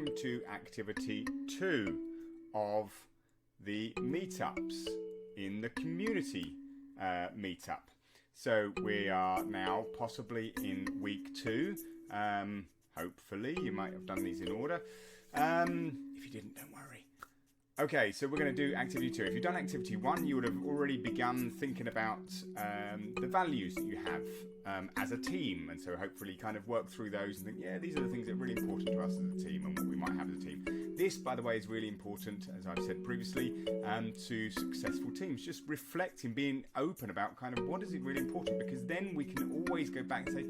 welcome to activity 2 of the meetups in the community meetup. So we are now possibly in week 2. Hopefully you might have done these in order. If you didn't, don't worry. Okay, so we're going to do activity 2. If you've done activity 1, you would have already begun thinking about the values that you have as a team. And so hopefully kind of work through those and think, yeah, these are the things that are really important to us as a team and what we might have as a team. This, by the way, is really important, as I've said previously, to successful teams. Just reflecting, being open about kind of what is it really important, because then we can always go back and say,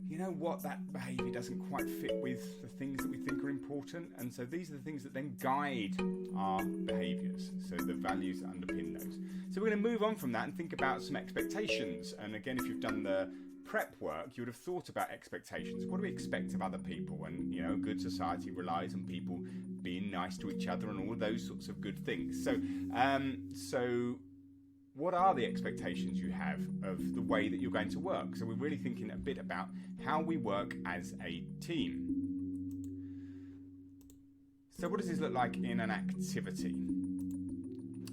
you know what, that behaviour doesn't quite fit with the things that we think are important. And so these are the things that then guide our behaviours, so the values that underpin those. So we're going to move on from that and think about some expectations. And again, if you've done the prep work, you would have thought about expectations. What do we expect of other people? And, you know, a good society relies on people being nice to each other and all those sorts of good things. So, what are the expectations you have of the way that you're going to work? So we're really thinking a bit about how we work as a team. So what does this look like in an activity?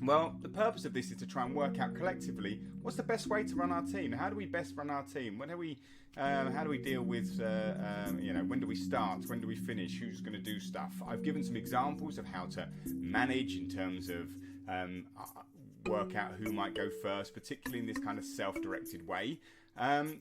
Well, the purpose of this is to try and work out collectively what's the best way to run our team. How do we best run our team? How do we deal with, you know, when do we start? When do we finish? Who's going to do stuff? I've given some examples of how to manage in terms of work out who might go first, particularly in this kind of self-directed way.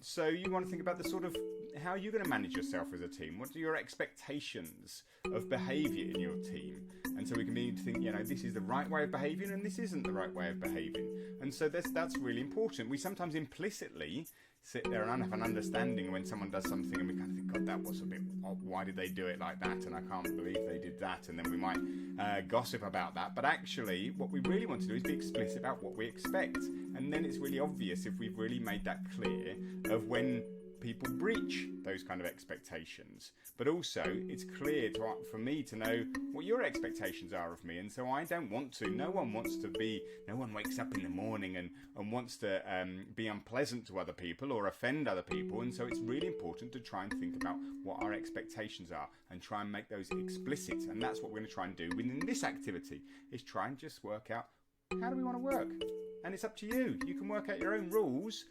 So you want to think about the sort of how you're going to manage yourself as a team. What are your expectations of behaviour in your team? And so we can begin to think, you know, this is the right way of behaving and this isn't the right way of behaving. And so that's really important. We sometimes implicitly sit there and have an understanding when someone does something and we kind of think, God, that was a bit odd. Why did they do it like that? And I can't believe they did that. And then we might gossip about that. But actually, what we really want to do is be explicit about what we expect. And then it's really obvious if we've really made that clear of when people breach those kind of expectations. But also, it's clear for me to know what your expectations are of me. And so I don't want to. No one wakes up in the morning and wants to be unpleasant to other people or offend other people. And so it's really important to try and think about what our expectations are and try and make those explicit. And that's what we're going to try and do within this activity, is try and just work out, how do we want to work? And it's up to you. You can work out your own rules.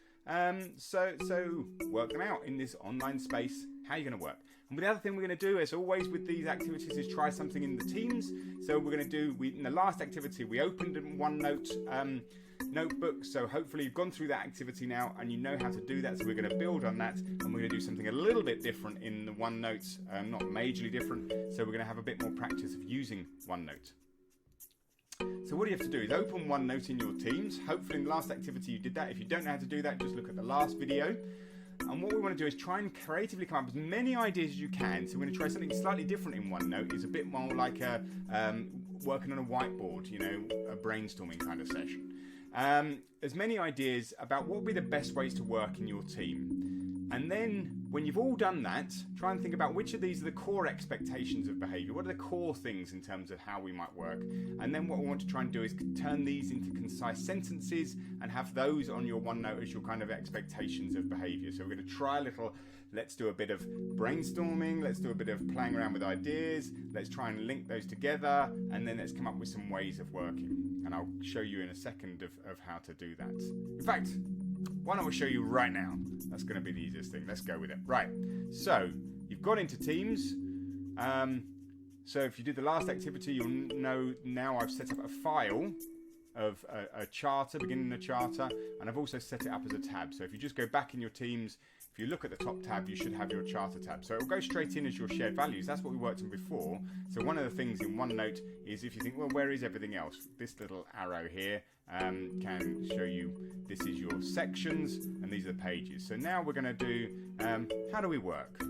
So work them out in this online space, how you're going to work. And the other thing we're going to do, as always with these activities, is try something in the teams. So we're going to do, in the last activity, we opened a OneNote notebook. So hopefully you've gone through that activity now and you know how to do that. So we're going to build on that, and we're going to do something a little bit different in the OneNote, not majorly different. So we're going to have a bit more practice of using OneNote. So what you have to do is open OneNote in your teams. Hopefully in the last activity you did that. If you don't know how to do that, just look at the last video. And what we want to do is try and creatively come up with as many ideas as you can. So we're going to try something slightly different in OneNote. It's a bit more like working on a whiteboard, you know, a brainstorming kind of session. As many ideas about what would be the best ways to work in your team. And then when you've all done that, try and think about which of these are the core expectations of behaviour. What are the core things in terms of how we might work? And then what we want to try and do is turn these into concise sentences and have those on your OneNote as your kind of expectations of behaviour. So we're going to try a little, let's do a bit of brainstorming, let's do a bit of playing around with ideas, let's try and link those together, and then let's come up with some ways of working. And I'll show you in a second of how to do that. In fact, why don't we show you right now? That's going to be the easiest thing. Let's go with it. Right. So you've got into Teams. So if you did the last activity, you'll know now I've set up a file of a charter, beginning a charter, and I've also set it up as a tab. So if you just go back in your Teams, if you look at the top tab, you should have your charter tab. So it will go straight in as your shared values. That's what we worked on before. So one of the things in OneNote is if you think, well, where is everything else? This little arrow here can show you this is your sections and these are the pages. So now we're going to do how do we work?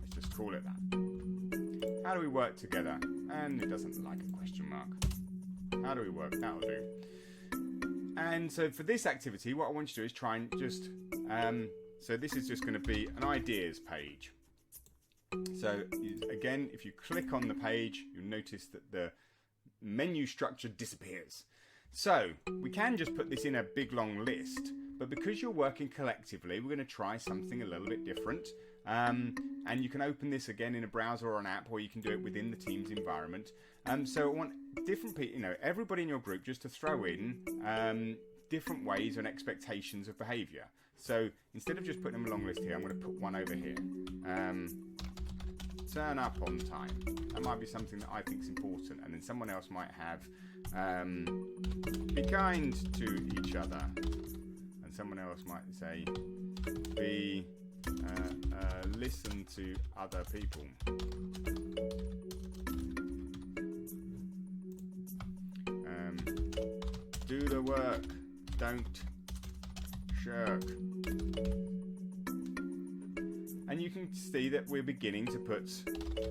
Let's just call it that. How do we work together? And it doesn't like a question mark. How do we work? That'll do. And so for this activity, what I want you to do is try and just, so this is just going to be an ideas page. So again, if you click on the page, you'll notice that the menu structure disappears. So we can just put this in a big long list, but because you're working collectively, we're going to try something a little bit different. And you can open this again in a browser or an app, or you can do it within the Teams environment. So I want different people, everybody in your group, just to throw in different ways and expectations of behaviour. So instead of just putting them a long list here, I'm going to put one over here. Turn up on time. That might be something that I think is important. And then someone else might have be kind to each other. And someone else might say listen to other people. Do the work. Don't shirk. And you can see that we're beginning to put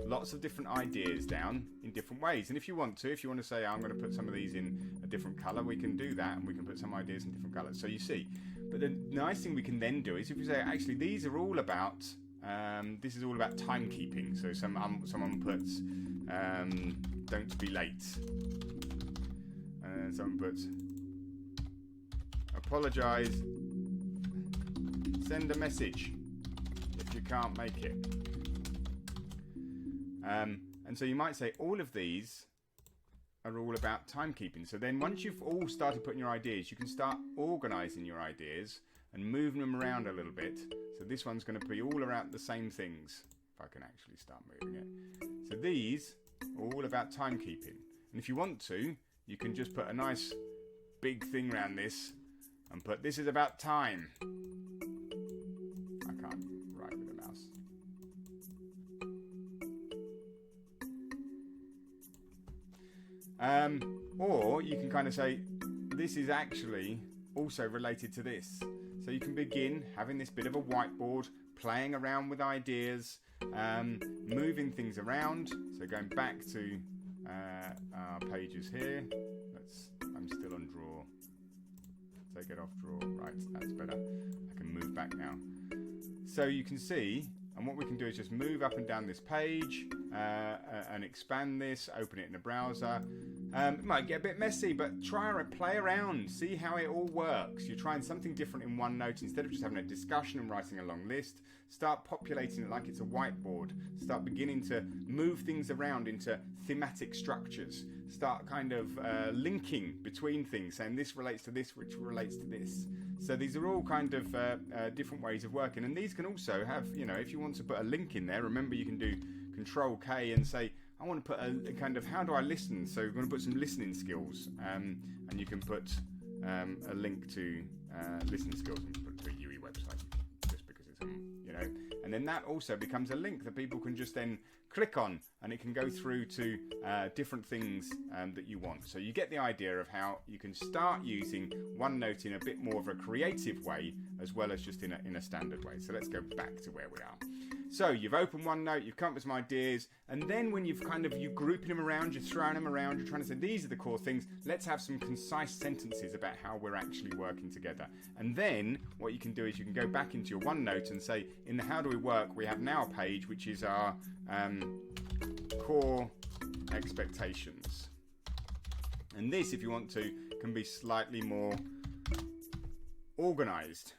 lots of different ideas down in different ways. And if you want to say, I'm going to put some of these in a different colour, we can do that, and we can put some ideas in different colours. So you see. But the nice thing we can then do is if we say, actually, these are all about, this is all about timekeeping. So someone puts, don't be late. And someone puts, apologise, send a message if you can't make it. And so you might say all of these are all about timekeeping. So then once you've all started putting your ideas, you can start organising your ideas and moving them around a little bit. So this one's going to be all around the same things, if I can actually start moving it. So these are all about timekeeping. And if you want to, you can just put a nice big thing around this and put, this is about time. I can't write with a mouse. Or you can kind of say, this is actually also related to this. So you can begin having this bit of a whiteboard, playing around with ideas, moving things around. So going back to our pages here. I'm still on draw. Take it off draw. Right, that's better. I can move back now. So you can see, and what we can do is just move up and down this page and expand this, open it in a browser. It might get a bit messy, but try and play around, see how it all works. You're trying something different in OneNote. Instead of just having a discussion and writing a long list, start populating it like it's a whiteboard. Start beginning to move things around into thematic structures. Start kind of linking between things, saying this relates to this, which relates to this. So these are all kind of different ways of working. And these can also have, if you want to put a link in there, remember you can do Control K and say, I want to put a kind of, how do I listen? So we're going to put some listening skills. And you can put a link to listening skills and put it to a UE website, just because it's, and then that also becomes a link that people can just then click on, and it can go through to different things that you want. So you get the idea of how you can start using OneNote in a bit more of a creative way, as well as just in a standard way. So let's go back to where we are. So you've opened OneNote, you've come up with some ideas, and then when you're grouping them around, you're throwing them around, you're trying to say, these are the core things, let's have some concise sentences about how we're actually working together. And then what you can do is you can go back into your OneNote and say, in the how do we work, we have now a page which is our core expectations. And this, if you want to, can be slightly more organized.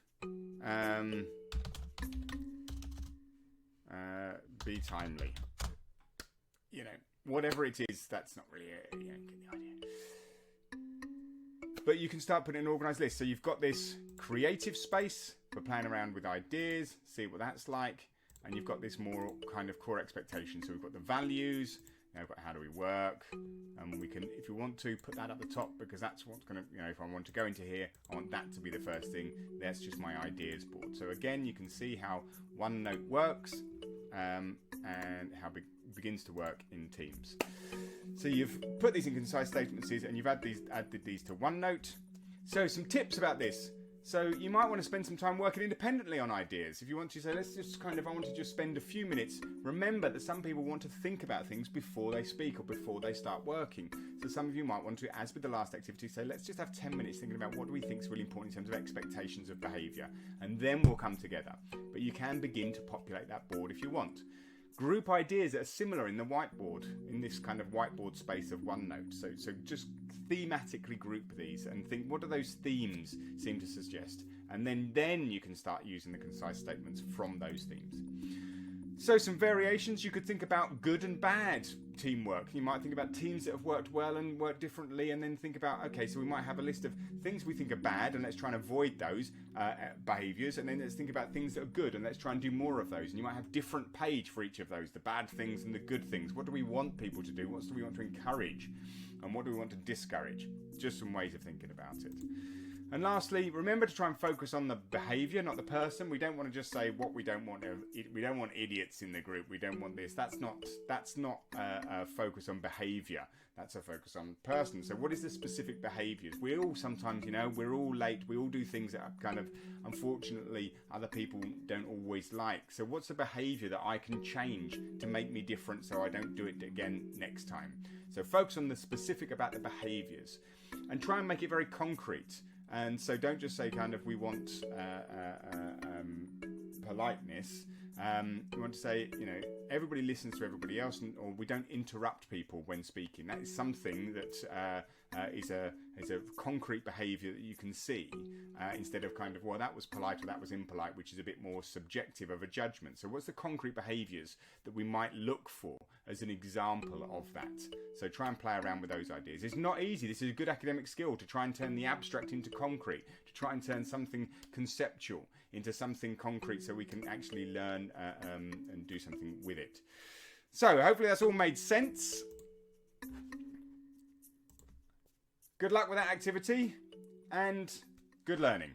Be timely. Whatever it is, that's not really get the idea. But you can start putting an organized list. So you've got this creative space for playing around with ideas, see what that's like. And you've got this more kind of core expectation. So we've got the values, now we've got how do we work. And we can, if you want to, put that at the top, because that's what's going to, if I want to go into here, I want that to be the first thing. That's just my ideas board. So again, you can see how OneNote works and how it begins to work in Teams. So you've put these in concise statements and you've added these to OneNote. So some tips about this. So you might want to spend some time working independently on ideas. If you want to say, I want to just spend a few minutes. Remember that some people want to think about things before they speak or before they start working. So some of you might want to, as with the last activity, say, let's just have 10 minutes thinking about what do we think is really important in terms of expectations of behaviour. And then we'll come together. But you can begin to populate that board if you want. Group ideas that are similar in the whiteboard, in this kind of whiteboard space of OneNote. So just thematically group these and think, what do those themes seem to suggest? And then you can start using the concise statements from those themes. So some variations, you could think about good and bad teamwork. You might think about teams that have worked well and worked differently, and then think about, okay, so we might have a list of things we think are bad, and let's try and avoid those behaviours, and then let's think about things that are good, and let's try and do more of those. And you might have different page for each of those, the bad things and the good things. What do we want people to do? What do we want to encourage? And what do we want to discourage? Just some ways of thinking about it. And lastly, remember to try and focus on the behaviour, not the person. We don't want to just say what we don't want. We don't want idiots in the group. We don't want this. That's not a focus on behaviour. That's a focus on person. So what is the specific behaviours? We all sometimes, we're all late. We all do things that are kind of, unfortunately, other people don't always like. So what's the behaviour that I can change to make me different so I don't do it again next time? So focus on the specific about the behaviours and try and make it very concrete. And so don't just say kind of we want politeness. We want to say, everybody listens to everybody else, or we don't interrupt people when speaking. That is something that is a concrete behaviour that you can see instead of kind of, well, that was polite or that was impolite, which is a bit more subjective of a judgment. So what's the concrete behaviours that we might look for as an example of that? So try and play around with those ideas. It's not easy. This is a good academic skill, to try and turn the abstract into concrete, to try and turn something conceptual into something concrete so we can actually learn and do something with it. So hopefully that's all made sense. Good luck with that activity and good learning.